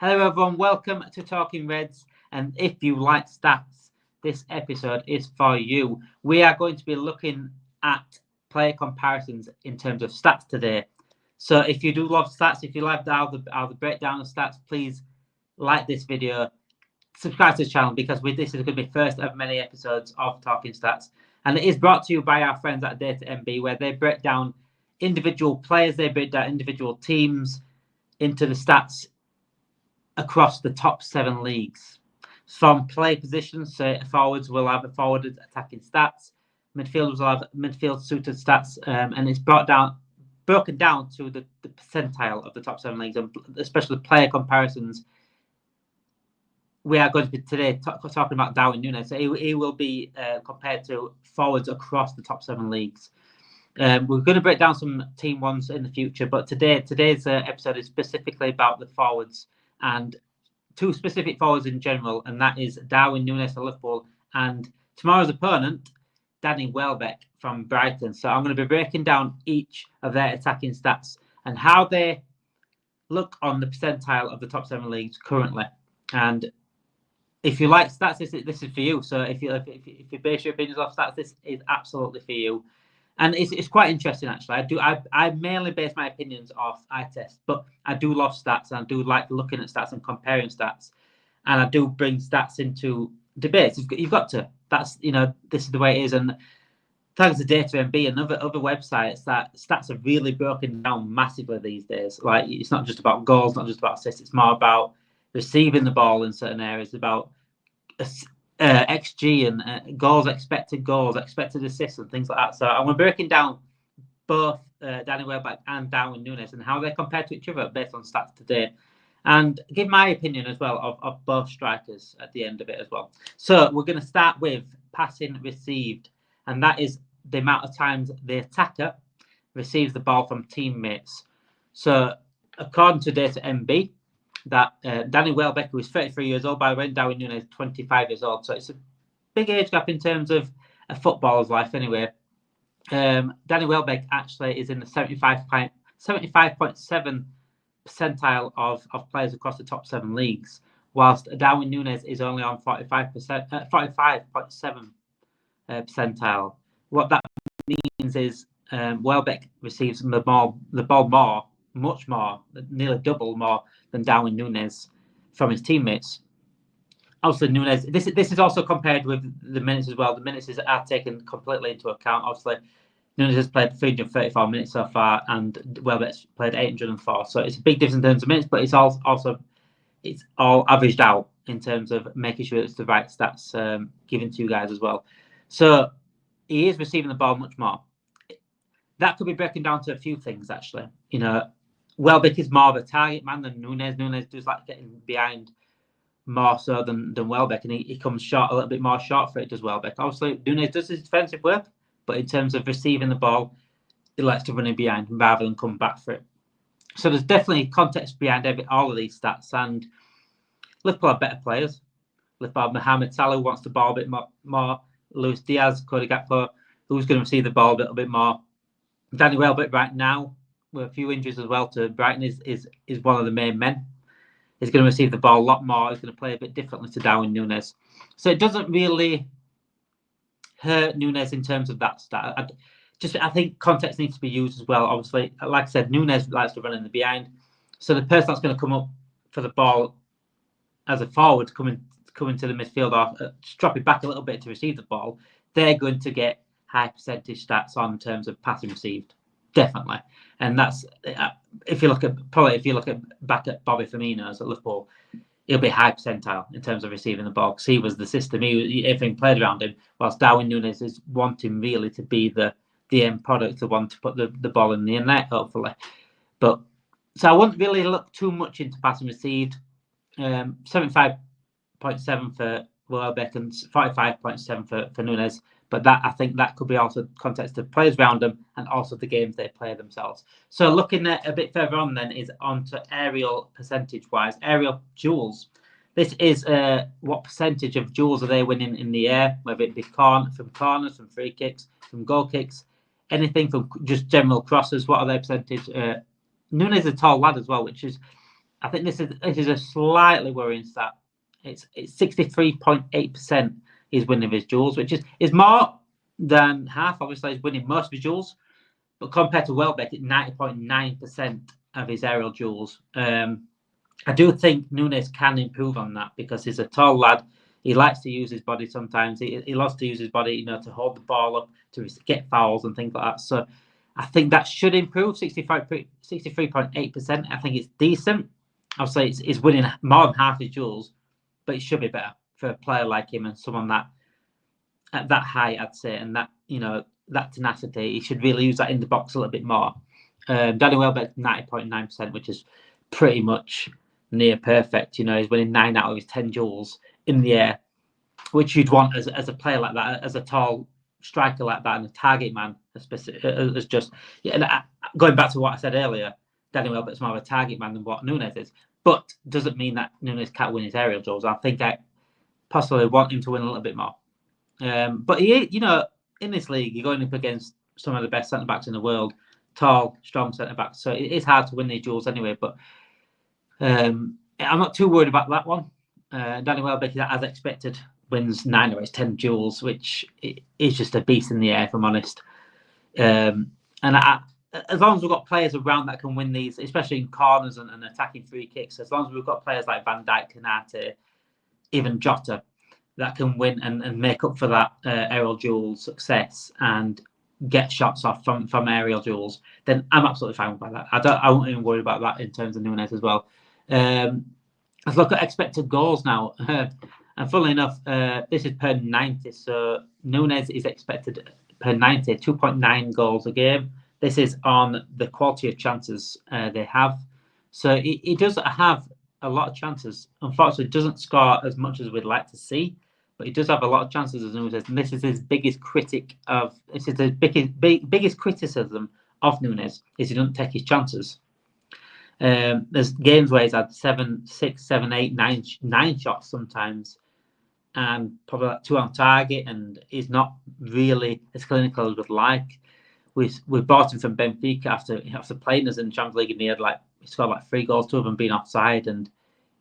Hello everyone, welcome to Talking Reds, and if you like stats, this episode is for you. We are going to be looking at player comparisons in terms of stats today. So if you do love stats, if you like how the breakdown of stats, please like this video, subscribe to the channel, because this is going to be first of many episodes of Talking Stats. And it is brought to you by our friends at DataMB, where they break down individual players, they break down individual teams into the stats across the top 7 leagues. From play positions, so forwards will have a forward attacking stats, midfielders will have midfield suited stats, and it's broken down to the percentile of the top 7 leagues, and especially player comparisons. We are going to be today talking about Darwin Nunez. So he will be compared to forwards across the top 7 leagues. We're going to break down some team ones in the future, but today's episode is specifically about the forwards, and 2 specific forwards in general, and that is Darwin Nunez of Liverpool and tomorrow's opponent, Danny Welbeck from Brighton. So I'm going to be breaking down each of their attacking stats and how they look on the percentile of the top 7 leagues currently. And if you like stats, this is for you. So if you base your opinions off stats, this is absolutely for you. And it's quite interesting, actually. I mainly base my opinions off eye test, but I do love stats, and I do like looking at stats and comparing stats, and I do bring stats into debates. You've got to. That's this is the way it is. And thanks to DataMB and other websites, that stats are really broken down massively these days. Like, it's not just about goals, not just about assists. It's more about receiving the ball in certain areas, about XG and goals, expected assists, and things like that. So I'm going to be breaking down both Danny Welbeck and Darwin Nunez and how they compare to each other based on stats today, and give my opinion as well of both strikers at the end of it as well. So we're going to start with passing received, and that is the amount of times the attacker receives the ball from teammates. So according to DataMB, that Danny Welbeck, who is 33 years old, by the way, Darwin Nunez 25 years old. So it's a big age gap in terms of a footballer's life anyway. Danny Welbeck actually is in the 75.7 percentile of players across the top 7 leagues, whilst Darwin Nunez is only on 45.7 percentile. What that means is Welbeck receives the ball much more, nearly double more than Darwin Nunez from his teammates. Obviously, Nunez, this is also compared with the minutes as well. The minutes are taken completely into account. Obviously, Nunez has played 334 minutes so far, and Welbeck's played 804. So it's a big difference in terms of minutes, but it's all averaged out in terms of making sure it's the right stats given to you guys as well. So he is receiving the ball much more. That could be broken down to a few things, actually. Welbeck is more of a target man than Nunez. Nunez does like getting behind more so than Welbeck, and he comes short, a little bit more short for it, does Welbeck. Obviously, Nunez does his defensive work, but in terms of receiving the ball, he likes to run in behind rather than come back for it. So there's definitely context behind all of these stats, and Liverpool are better players. Liverpool, Mohamed Salah wants the ball a bit more. Luis Diaz, Cody Gakpo, who's going to receive the ball a little bit more. Danny Welbeck right now, with a few injuries as well to Brighton, is one of the main men. He's going to receive the ball a lot more. He's going to play a bit differently to Darwin Nunez. So it doesn't really hurt Nunez in terms of that stat. I think context needs to be used as well. Obviously, like I said, Nunez likes to run in the behind. So the person that's going to come up for the ball as a forward, coming to the midfield or drop it back a little bit to receive the ball, they're going to get high percentage stats on in terms of passing received, definitely. And that's if you look at back at Bobby Firmino's at Liverpool, he'll be high percentile in terms of receiving the ball because he was the system. Everything played around him. Whilst Darwin Nunez is wanting really to be the end product, the one to put the ball in the net, hopefully. But so I wouldn't really look too much into passing received. 75.7 for Welbeck and 45.7 for Nunez. But I think that could be also context of players around them and also the games they play themselves. So looking at a bit further on then is onto aerial percentage-wise. Aerial duels. This is what percentage of duels are they winning in the air, whether it be from corners, from free kicks, from goal kicks, anything from just general crosses. What are their percentage? Nunez is a tall lad as well, which is I think this is a slightly worrying stat. It's 63.8% is winning his duels, which is more than half. Obviously, he's winning most of his duels, but compared to Welbeck, it's 90.9% of his aerial duels. I do think Nunez can improve on that because he's a tall lad. He likes to use his body sometimes. He loves to use his body, to hold the ball up, to get fouls and things like that. So I think that should improve. 63.8%. I think it's decent. Obviously, it's winning more than half his duels, but it should be better for a player like him and someone that at that height, I'd say, and that that tenacity. He should really use that in the box a little bit more. Danny Welbeck 90.9%, which is pretty much near perfect. He's winning 9 out of his 10 duels in the air, which you'd want as a player like that, as a tall striker like that, and a target man, as just going back to what I said earlier. Danny Welbeck's more of a target man than what Nunez is, but doesn't mean that Nunez can't win his aerial duels. I think I possibly want him to win a little bit more. But he, in this league, you're going up against some of the best centre backs in the world, tall, strong centre backs. So it is hard to win these duels anyway. But I'm not too worried about that one. Danny Welbeck, as expected, wins 9 of his 10 duels, which is just a beast in the air, if I'm honest. And as long as we've got players around that can win these, especially in corners and attacking free kicks, as long as we've got players like Van Dijk, Kanate, even Jota, that can win and make up for that aerial duel success and get shots off from aerial duels, then I'm absolutely fine with that. I won't even worry about that in terms of Nunez as well. Let's look at expected goals now. And funnily enough, this is per 90. So Nunez is expected per 90, 2.9 goals a game. This is on the quality of chances they have. So he does have a lot of chances. Unfortunately, doesn't score as much as we'd like to see, but he does have a lot of chances, as Nunez. And this is his biggest biggest criticism of Nunez is he doesn't take his chances. There's games where he's had 7, 6, 7, 8, 9 shots sometimes, and probably like 2 on target, and he's not really as clinical as we'd like. We bought him from Benfica after playing us in the Champions League, and he scored like 3 goals, 2 of them being offside, and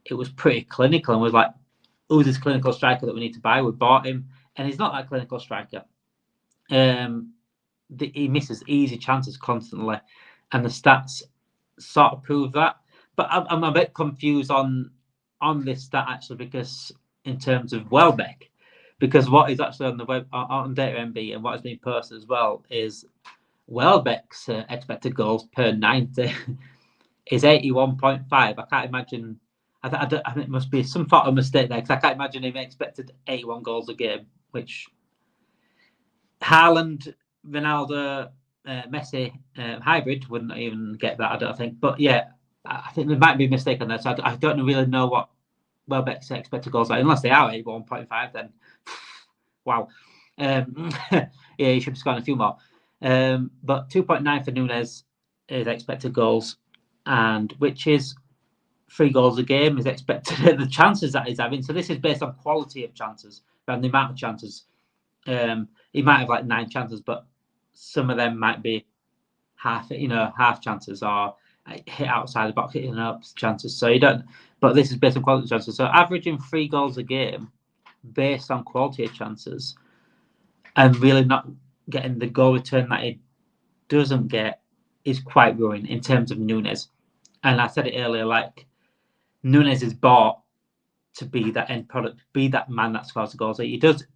it was pretty clinical. And we was like, who's this clinical striker that we need to buy? We bought him, and he's not that clinical striker. He misses easy chances constantly, and the stats sort of prove that. But I'm a bit confused on this stat actually, because in terms of Welbeck, because what is actually on the web on DataMB and what has been posted as well is Welbeck's expected goals per 90 is 81.5. I can't imagine. I think it must be some sort of mistake there, because I can't imagine him expected 81 goals a game, which Haaland, Ronaldo, Messi hybrid wouldn't even get that, I don't think. But yeah, I think there might be a mistake on that. So I don't really know what Welbeck's expected goals are, unless they are 81.5. Then wow, yeah, he should be scoring a few more. But 2.9 for Nunez is expected goals, and which is 3 goals a game is expected. The chances that he's having. So this is based on quality of chances and the amount of chances. He might have like 9 chances, but some of them might be half chances, or hit outside the box, hitting up chances. So you don't. But this is based on quality of chances. So averaging 3 goals a game based on quality of chances, and really not getting the goal return that he doesn't get, is quite worrying in terms of Nunez. And I said it earlier, like, Nunez is bought to be that end product, be that man that scores the goals. So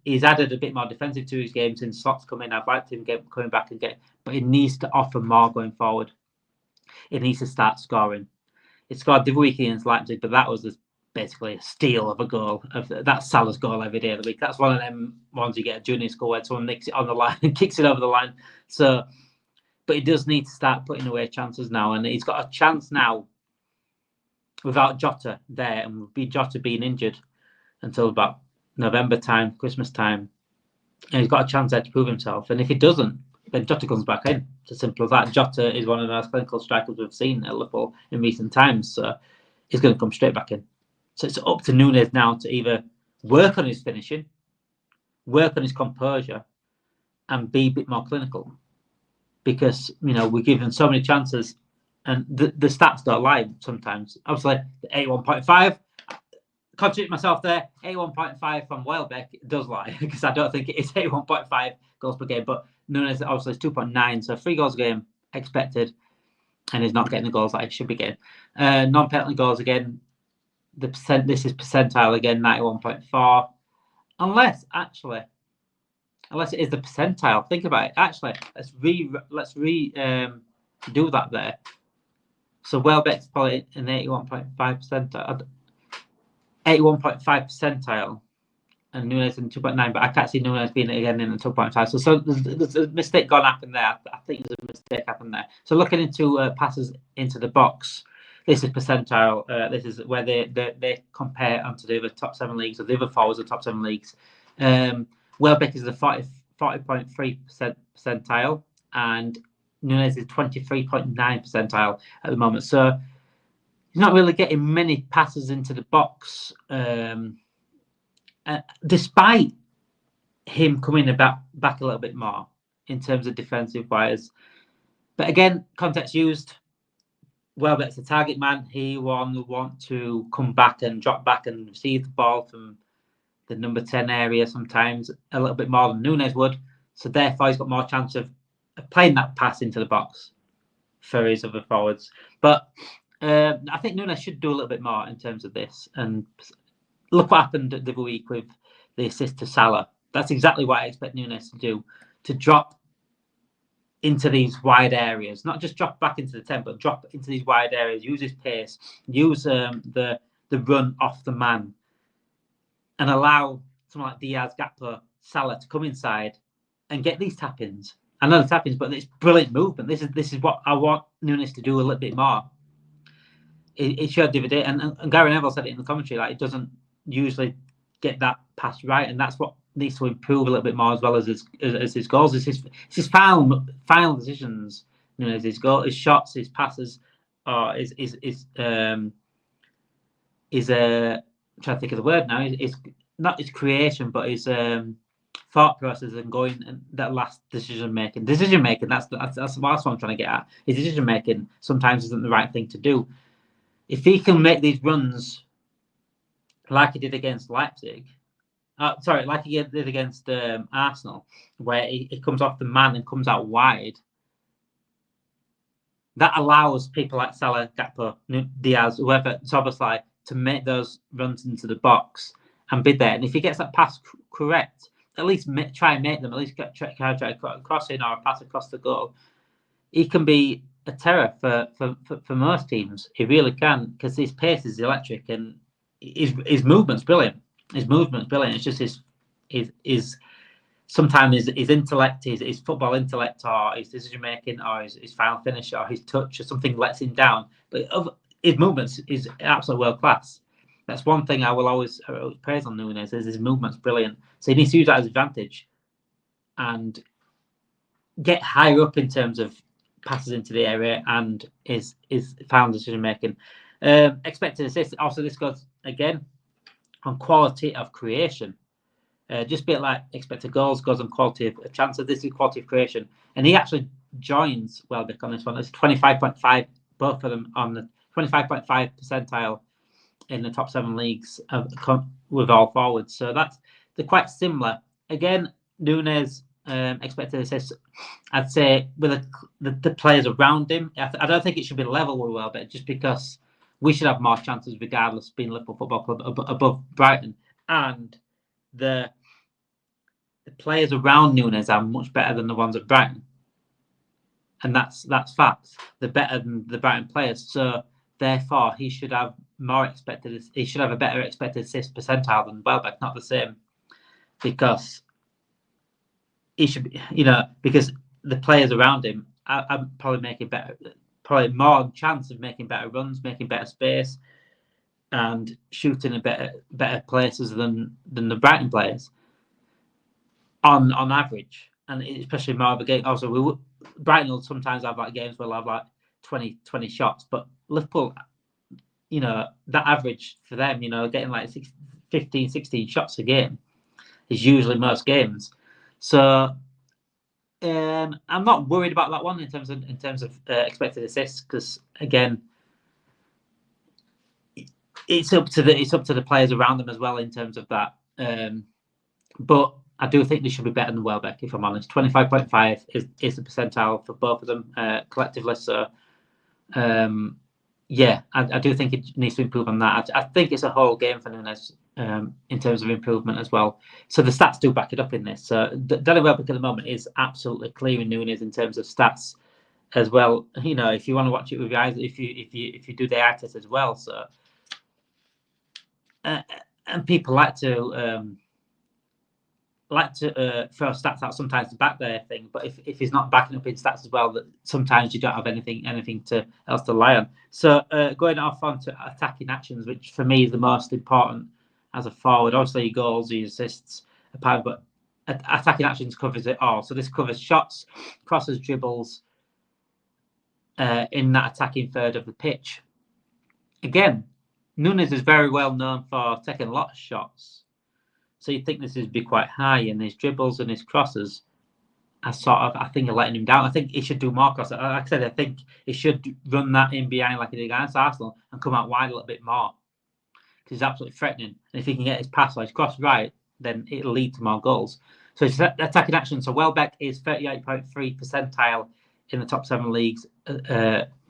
he's added a bit more defensive to his game since Slots come in. I'd like him coming back and but he needs to offer more going forward. He needs to start scoring. He scored the week against Leipzig, but that was basically a steal of a goal. That's Salah's goal every day of the week. That's one of them ones you get a junior score where someone nicks it on the line and kicks it over the line. So, but he does need to start putting away chances now, and he's got a chance now without Jota there, and with Jota being injured until about November time, Christmas time, and he's got a chance there to prove himself. And if he doesn't, then Jota comes back in. It's as simple as that. Jota is one of the most clinical strikers we've seen at Liverpool in recent times, so he's going to come straight back in. So it's up to Nunez now to either work on his finishing, work on his composure, and be a bit more clinical. Because, we give him so many chances and the stats don't lie sometimes. Obviously, the 81.5. Contradict myself there. 81.5 from Welbeck does lie because I don't think it is 81.5 goals per game. But Nunez obviously is 2.9, so 3 goals a game expected, and he's not getting the goals that he should be getting. Non-penalty goals again. This is percentile again, 91.4. Unless it is the percentile. Think about it. Actually, let's do that there. So Welbeck's probably an 81.5 percentile. 81.5 percentile, and Nunez in 2.9, but I can't see Nunez being again in the 2.5. So there's a mistake gone happen there. I think there's a mistake happened there. So looking into passes into the box, this is percentile. This is where they compare onto the other top 7 leagues, or the other forwards of the top 7 leagues. Welbeck is the 40.3% percentile, and Nunez is 23.9 percentile at the moment. So he's not really getting many passes into the box, despite him coming back a little bit more in terms of defensive wise. But again, context used. Welbeck's the target man. He will want to come back and drop back and receive the ball from the number 10 area sometimes a little bit more than Nunez would. So therefore, he's got more chance of playing that pass into the box for his other forwards. But I think Nunez should do a little bit more in terms of this. And look what happened the other week with the assist to Salah. That's exactly what I expect Nunez to do, to drop into these wide areas, not just drop back into the 10, but drop into these wide areas, use his pace, use the run off the man, and allow someone like Diaz, Gakpo, Salah to come inside and get these tap-ins. I know the tap-ins, but it's brilliant movement. This is what I want Nunez to do a little bit more. It showed the other day, and Gary Neville said it in the commentary, like, it doesn't usually get that pass right, and that's what needs to improve a little bit more, as well as his goals. It's his final decisions. You know, his goal, his shots, his passes, or I'm trying to think of the word now. Is not his creation, but his thought process and going and that last decision making. That's what I'm trying to get at. His decision making sometimes isn't the right thing to do. If he can make these runs like he did against Leipzig, like he did against Arsenal, where he comes off the man and comes out wide, that allows people like Salah, Gakpo, Diaz, whoever, Szoboszlai, to make those runs into the box and be there. And if he gets that pass correct, at least try and make them, at least try a cross in or a pass across the goal, he can be a terror for most teams. He really can, because his pace is electric and his movement's brilliant. It's just his sometimes his intellect, his football intellect, or his decision making, or his final finish, or his touch, or something lets him down. But his movements is absolutely world class. That's one thing I will always praise on Nunez, is his movement's brilliant. So he needs to use that as advantage and get higher up in terms of passes into the area and his final decision making. Expected assists. Also, this goes again on quality of creation. Just a bit like expected goals goes on quality of chances. This is quality of creation, and he actually joins Welbeck on this one. It's 25.5, both of them on the 25.5 percentile in the top 7 leagues with all forwards. So they're quite similar. Again, Nunez expected assists, I'd say, with the players around him. I don't think it should be level with Welbeck, just because we should have more chances regardless, being Liverpool Football Club above Brighton. And the players around Nunez are much better than the ones at Brighton. And that's facts. They're better than the Brighton players. So therefore he should have he should have a better expected assist percentile than Welbeck, not the same. Because he should be, because the players around him are probably more chance of making better runs, making better space, and shooting in better places than the Brighton players on average. And especially more of a game. Also, Brighton will sometimes have like games where they'll have like 20 shots, but Liverpool, that average for them, getting like 15, 16 shots a game is usually most games. So I'm not worried about that one in terms of expected assists, because again, it's up to the players around them as well in terms of that. But I do think they should be better than Welbeck, if I'm honest. 25.5 is the percentile for both of them collectively. So, I do think it needs to improve on that. I think it's a whole game for Nunez in terms of improvement as well. So the stats do back it up in this. So Danny Welbeck at the moment is absolutely clearing Nunez in terms of stats as well. You know, if you want to watch it with your eyes, if you do the eye test as well. So, and people like to throw stats out sometimes to back their thing, but if he's not backing up in stats as well, that sometimes you don't have anything else to rely on. So going off onto attacking actions, which for me is the most important as a forward. Obviously, goals, assists, but attacking actions covers it all. So this covers shots, crosses, dribbles in that attacking third of the pitch. Again, Nunez is very well known for taking a lot of shots. So you'd think this would be quite high, and his dribbles and his crosses I think are letting him down. I think he should do more crosses. Like I said, I think he should run that in behind like he did against Arsenal and come out wide a little bit more, because he's absolutely threatening. And if he can get his pass or his cross right, then it'll lead to more goals. So it's attacking action. So Welbeck is 38.3 percentile in the top 7 leagues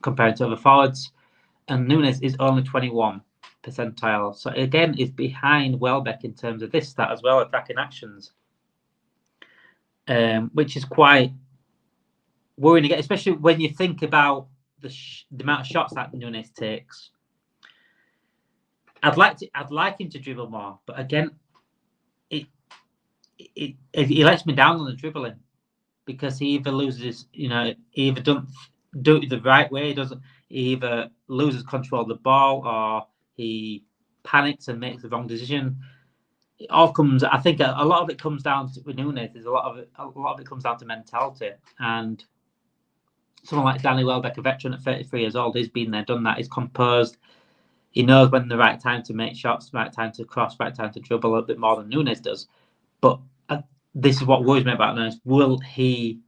compared to other forwards, and Nunez is only 21 percentile. So again, is behind Welbeck in terms of this stat as well, attacking actions, which is quite worrying again, especially when you think about the amount of shots that Nunez takes. I'd like him to dribble more, but again, he lets me down on the dribbling, because he either loses, he either don't do it the right way, he either loses control of the ball, or he panics and makes the wrong decision. It all comes. I think a lot of it comes down to with Nunez. A lot of it comes down to mentality. And someone like Danny Welbeck, a veteran at 33 years old, he's been there, done that. He's composed. He knows when the right time to make shots, right time to cross, right time to dribble, a little bit more than Nunez does. But this is what worries me about Nunez. Will he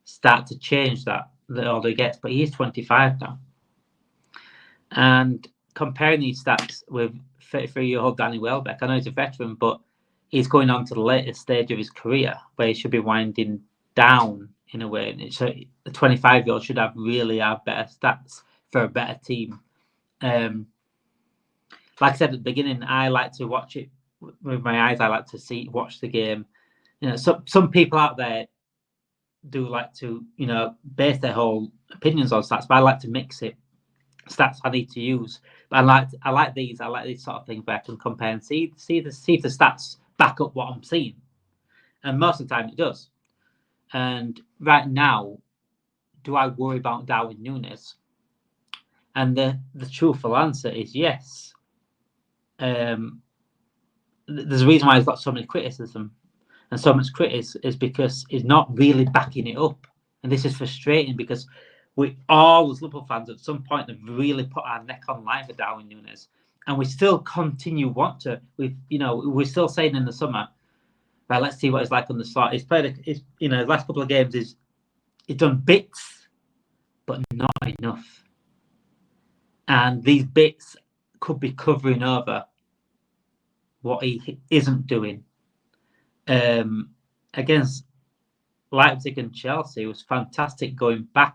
start to change that the older he gets? But he is 25 now, and comparing these stats with 33-year-old Danny Welbeck, I know he's a veteran, but he's going on to the latest stage of his career where he should be winding down in a way. So the 25-year-old should really have better stats for a better team. Like I said at the beginning, I like to watch it with my eyes. I like to watch the game. Some people out there do like to, base their whole opinions on stats, but I like to mix it. Stats I need to use, but I like these sort of things where I can compare and see if the stats back up what I'm seeing, and most of the time it does. And right now, do I worry about Darwin Nunez? And the truthful answer is yes. There's a reason why he's got so much criticism and so much criticism is because he's not really backing it up, and this is frustrating because we all, as Liverpool fans, at some point have really put our neck on line for Darwin Nunez, and we still continue we're still saying in the summer, right, let's see what it's like on the slot. He's played, his last couple of games, he's done bits, but not enough, and these bits could be covering over what he isn't doing. Against Leipzig and Chelsea, it was fantastic going back.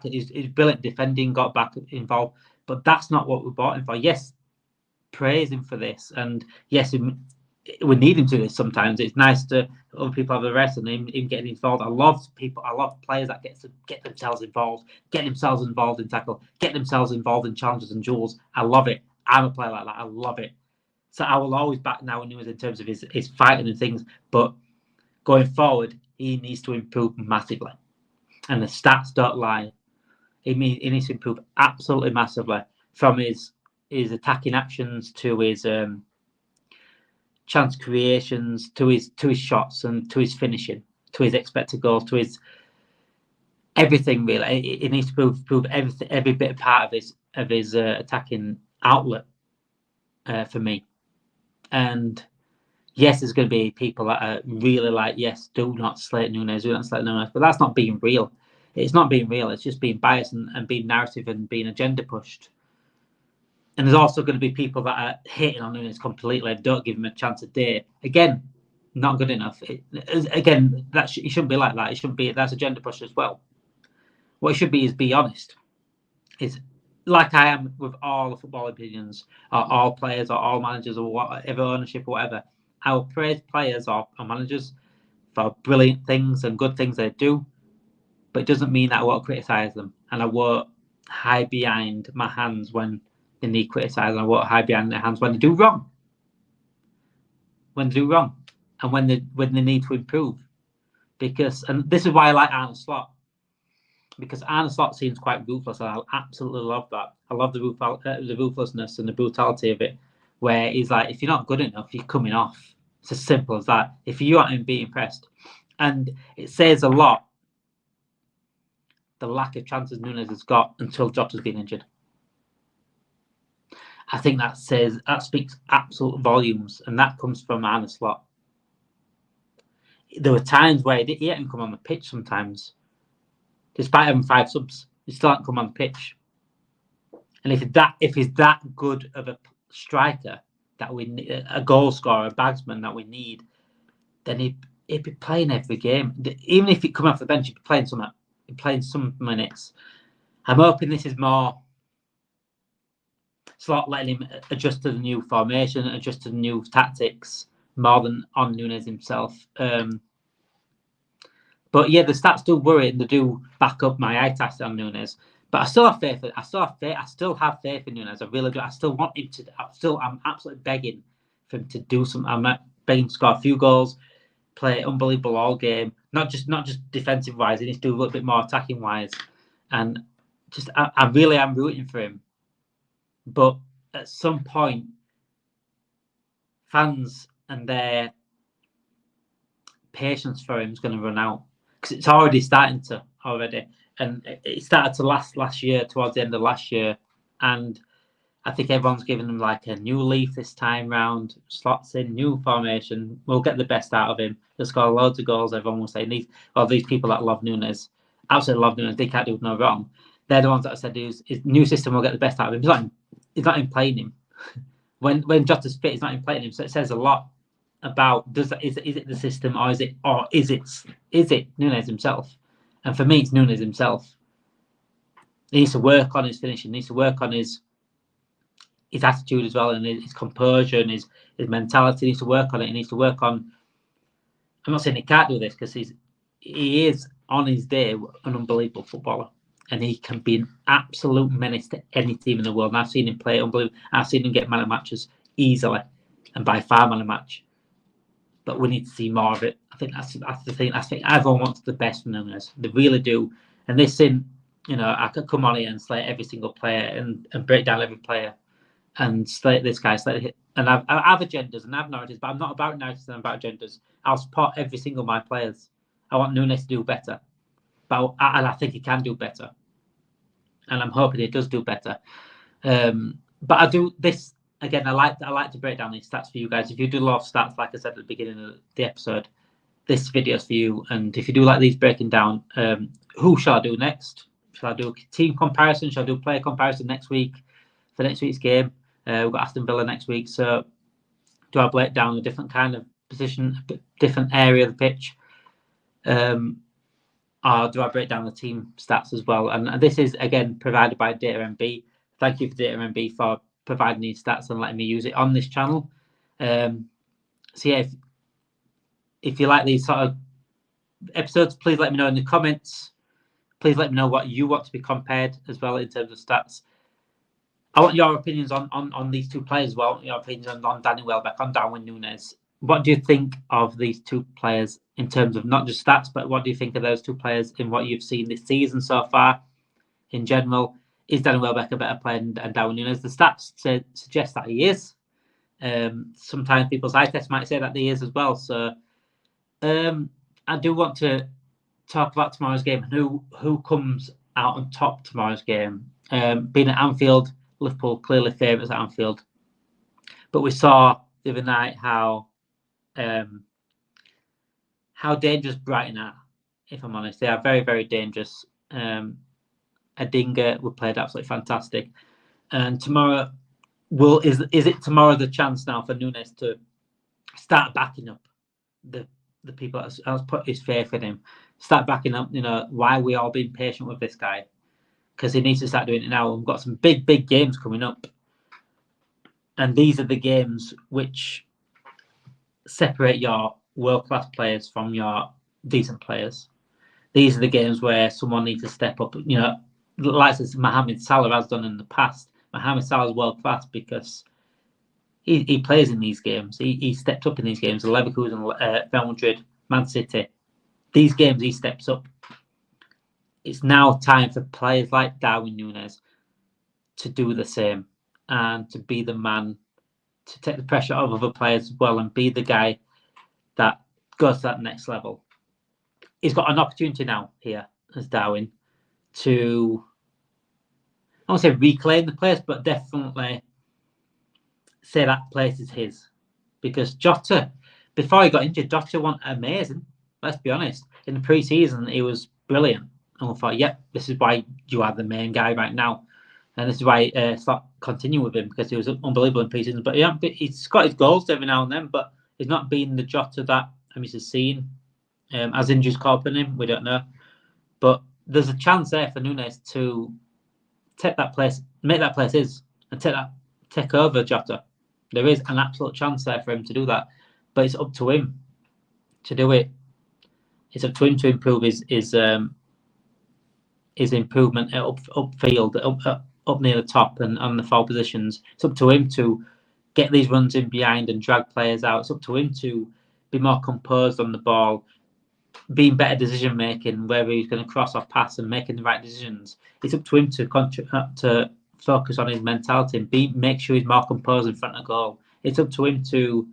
He's brilliant defending, got back involved, but that's not what we bought him for. Yes, praise him for this, and yes, we need him to do this sometimes. It's nice to other people have the rest and him getting involved. I love players that get themselves involved in tackle, get themselves involved in challenges and duels. I love it. I'm a player like that. I love it. So I will always back Darwin Nunez in terms of his fighting and things, but going forward, he needs to improve massively. And the stats don't lie. He needs to improve absolutely massively, from his attacking actions to his chance creations, to his shots, and to his finishing, to his expected goals, to his everything really. He needs to improve every bit of part of his attacking outlet for me. And yes, there's going to be people that are really like, yes, do not slate Nunez, but that's not being real. It's not being real. It's just being biased and being narrative and being agenda pushed. And there's also going to be people that are hating on Nunez completely and don't give him a chance a day. Again, not good enough. It shouldn't be like that. It shouldn't be. That's agenda push as well. What it should be is be honest. It's like I am with all the football opinions, or all players, or all managers, or whatever ownership, or whatever. I will praise players or managers for brilliant things and good things they do, but it doesn't mean that I won't criticise them, and I won't hide behind my hands when they need criticising. I won't hide behind their hands when they do wrong. And when they need to improve. And this is why I like Arne Slot. Because Arne Slot seems quite ruthless, and I absolutely love that. I love the ruthlessness and the brutality of it, where he's like, if you're not good enough, you're coming off. It's as simple as that. If you aren't being impressed. And it says a lot, the lack of chances Nunez has got until Jota's been injured. I think that speaks absolute volumes, and that comes from Arne Slot. There were times where he hadn't come on the pitch sometimes. Despite having 5 subs, he still hadn't come on the pitch. And if he's that good of a striker that we need, a goal scorer, a bagsman that we need, then he'd be playing every game. Even if he come off the bench, he'd be playing some minutes. I'm hoping this is more Slot letting him adjust to the new formation, adjust to the new tactics, more than on Nunez himself. But yeah, the stats do worry and they do back up my eye test on Nunez. But I still have faith. I still have faith in Nunez. I really do. I still want him to. I'm absolutely begging for him to do something. I'm begging to score a few goals, play unbelievable all game. Not just defensive wise. He needs to do a little bit more attacking wise. And just I really am rooting for him. But at some point, fans and their patience for him is going to run out, because it's already starting to and it started to last year, towards the end of last year, and I think everyone's giving him like a new leaf this time round. Slots in, new formation, we'll get the best out of him. He'll score loads of goals. Everyone will say these people that love Nunez, absolutely love Nunez, they can't do no wrong. They're the ones that said his new system will get the best out of him. He's not even playing him. when Jota's fit, he's not even playing him. So it says a lot about is it the system, or is it Nunez himself? And for me, it's Nunez himself. He needs to work on his finishing. He needs to work on his attitude as well, and his composure and his mentality. He needs to work on it. He needs to work on. I'm not saying he can't do this, because he is on his day an unbelievable footballer, and he can be an absolute menace to any team in the world. And I've seen him play unbelievable. I've seen him get man of matches easily, and by far man of match. But we need to see more of it. I think that's the thing. I think everyone wants the best from Nunez. They really do. And this thing, I could come on here and slate every single player and break down every player and slate this guy, and I have agendas and I have narratives, but I'm not about narratives, I'm about agendas. I'll support every single of my players. I want Nunez to do better, and I think he can do better, and I'm hoping he does do better. But I do this. Again, I like to break down these stats for you guys. If you do love stats, like I said at the beginning of the episode, this video's for you. And if you do like these breaking down, who shall I do next? Shall I do a team comparison? Shall I do a player comparison next week for next week's game? We've got Aston Villa next week. So do I break down a different kind of position, a different area of the pitch? Or do I break down the team stats as well? And this is, again, provided by DataMB. Thank you for DataMB for providing these stats and letting me use it on this channel. So yeah, if you like these sort of episodes, please let me know in the comments. Please let me know what you want to be compared as well in terms of stats. I want your opinions on these two players as well. I want your opinions on Danny Welbeck, on Darwin Nunez. What do you think of these two players in terms of not just stats, but what do you think of those two players in what you've seen this season so far in general? Is Danny Welbeck a better player than Darwin Nunez? The stats suggest that he is. Sometimes people's eye test might say that he is as well. So I do want to talk about tomorrow's game and who comes out on top tomorrow's game. Being at Anfield, Liverpool clearly favourites at Anfield. But we saw the other night how how dangerous Brighton are. If I'm honest, they are very, very dangerous. Adinga we played absolutely fantastic, and tomorrow is it tomorrow the chance now for Nunez to start backing up the people that has put his faith in him, start backing up, why we all been patient with this guy, because he needs to start doing it now. We've got some big games coming up, and these are the games which separate your world-class players from your decent players. These are the games where someone needs to step up, like Mohamed Salah has done in the past. Mohamed Salah is world-class because he plays in these games. He stepped up in these games. Leverkusen, Real Madrid, Man City. These games he steps up. It's now time for players like Darwin Nunez to do the same and to be the man to take the pressure off other players as well and be the guy that goes to that next level. He's got an opportunity now here as Darwin to, I won't say reclaim the place, but definitely say that place is his. Because Jota, before he got injured, Jota went amazing. Let's be honest. In the pre-season, he was brilliant. And I thought, yep, this is why you are the main guy right now. And this is why Slot continue with him, because he was unbelievable in pre-season. But he's got his goals every now and then, but he's not been the Jota that I'm used to seeing. As injuries caught up in him, we don't know. But there's a chance there for Nunez to take that place, make that place his, and take over Jota. There is an absolute chance there for him to do that, but it's up to him to do it. It's up to him to improve his improvement upfield, up near the top and on the foul positions. It's up to him to get these runs in behind and drag players out. It's up to him to be more composed on the ball, being better decision making, whether he's going to cross or pass and making the right decisions. It's up to him to focus on his mentality and make sure he's more composed in front of goal. It's up to him to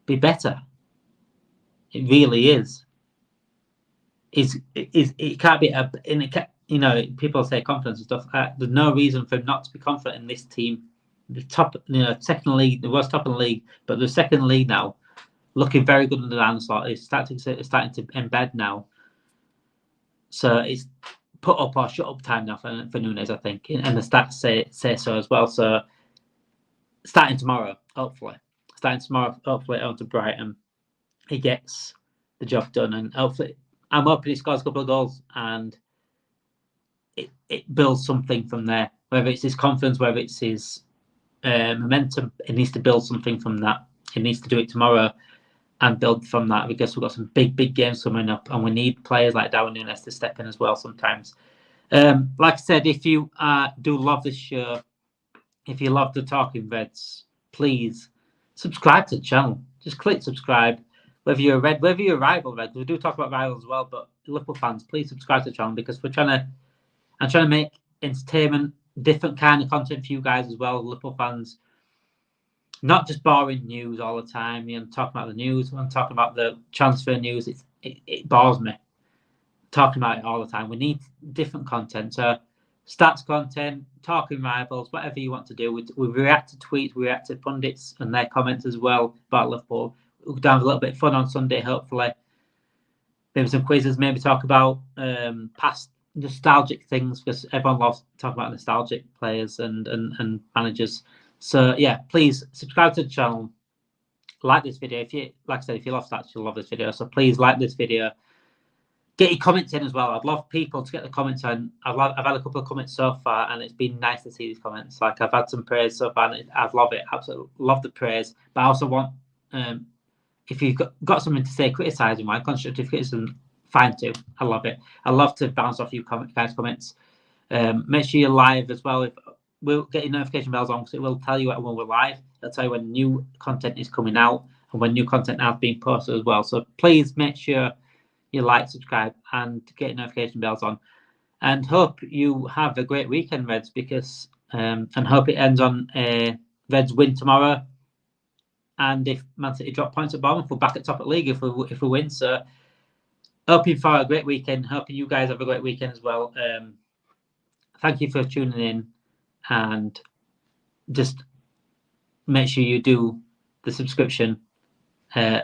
be better. It really is. It can't be people say confidence and stuff. There's no reason for him not to be confident in this team. The top, second league, the worst top in the league, but the second league now, looking very good under the Anslot. It's starting to embed now. So it's put up or shut up time now for Nunez, I think, and the stats say so as well. So starting tomorrow, hopefully onto Brighton, he gets the job done, and hopefully I'm hoping he scores a couple of goals and it builds something from there. Whether it's his confidence, whether it's his momentum, it needs to build something from that. He needs to do it tomorrow and build from that, because we've got some big games coming up, and we need players like Darwin Nunez to step in as well sometimes. Like I said, if you do love this show, if you love the Talking Reds, please subscribe to the channel. Just click subscribe. Whether you're a Red, whether you're a rival Red, we do talk about rivals as well, but Liverpool fans, please subscribe to the channel, because I'm trying to make entertainment, different kind of content for you guys as well, Liverpool fans. Not just boring news all the time. I'm talking about the news. I'm talking about the transfer news. It bores me talking about it all the time. We need different content. So stats content, talking rivals, whatever you want to do. We react to tweets, we react to pundits and their comments as well about Liverpool. We'll have a little bit of fun on Sunday, hopefully. Maybe some quizzes, maybe talk about past nostalgic things, because everyone loves talking about nostalgic players and managers. So yeah, please subscribe to the channel, like this video. If you love stats, you'll love this video. So please like this video. Get your comments in as well. I'd love people to get the comments in. I've had a couple of comments so far, and it's been nice to see these comments. Like, I've had some praise so far, and I love it. Absolutely love the praise. But I also want, if you've got something to say, criticising my constructive criticism, fine too. I love it. I love to bounce off you guys' comments. Make sure you're live as well. We'll get your notification bells on, because it will tell you when we're live. It'll tell you when new content is coming out and when new content has been posted as well. So please make sure you like, subscribe, and get your notification bells on. And hope you have a great weekend, Reds, because and hope it ends on a Reds win tomorrow. And if Man City drop points at Bournemouth, we're back at top of the league if we win. So hoping for a great weekend. Hoping you guys have a great weekend as well. Thank you for tuning in. And just make sure you do the subscription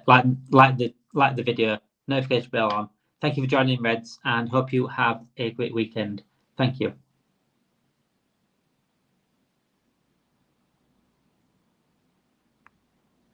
like the video, notification bell on. Thank you for joining, Reds, and hope you have a great weekend. Thank you.